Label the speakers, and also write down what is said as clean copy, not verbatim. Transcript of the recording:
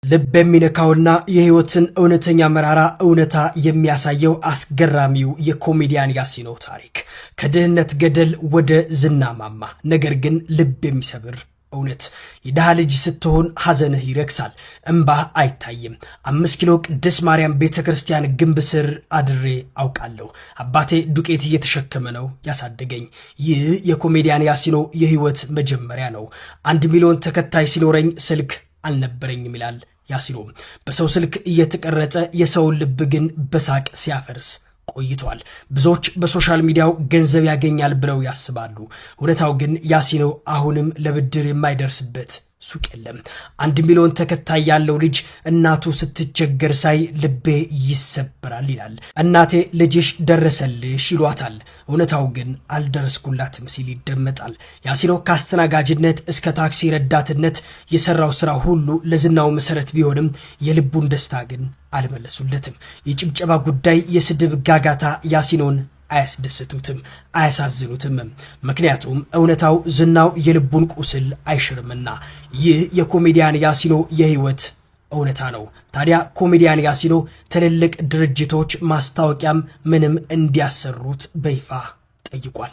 Speaker 1: ልብ የሚነካውና የህይወትን እውነተኛ መራራ እውነታ የሚያሳየው አስገራሚው የኮሜዲያን ያሲኖ ታሪክ ከድህነት ገደል ወደ ዝና ማማ። ነገር ግን ልብ የሚሰብር እውነት። የድሃ ልጅ ስትሆን ሐዘንህ ይረክሳል፣ እንባህ አይታይም። 5 ኪሎ ቅድስት ማርያም ቤተክርስቲያን ግንብ ስር አድሬ አውቃለሁ። አባቴ ዱቄት እየተሸከመ ነው ያሳደገኝ። ይህ የኮሜዲያን ያሲኖ የህይወት መጀመሪያ ነው። 1 ሚሊዮን ተከታይ ሲኖረኝ ስልክ አልነበረኝም ይላል ያሲኖ። በሰው ስልክ እየተቀረጸ የሰውን ልብ ግን በሳቅ ሲያፈርስ ቆይቷል። ብዙዎች በሶሻል ሚዲያው ገንዘብ ያገኛል ብለው ያስባሉ። እውነታው ግን ያሲኖ አሁንም ለብድር የማይደርስበት ሱቅ የለም። 1 ሚሊዮን ተከታይ ያለው ልጅ እናቱ ስትቸገር ሳይ ልቤ ይሰበራል ይላል። እናቴ ልጅሽ ደረሰልሽ ይሏታል፣ እውነታው ግን አልደረስኩላትም ሲል ይደመጣል። ያሲኖ ከአስተናጋጅነት እስከ ታክሲ ረዳትነት የሰራው ስራ ሁሉ ለዝናው መሰረት ቢሆንም የልቡን ደስታ ግን አልመለሱለትም። የጭብጨባ ጉዳይ፣ የስድብ ጋጋታ ያሲኖን አያስደስቱትም፣ አያሳዝኑትም። ምክንያቱም እውነታው ዝናው የልቡን ቁስል አይሽርምና። ይህ የኮሜዲያን ያሲኖ የህይወት እውነታ ነው። ታዲያ ኮሜዲያን ያሲኖ ትልልቅ ድርጅቶች ማስታወቂያም ምንም እንዲያሰሩት በይፋ ጠይቋል።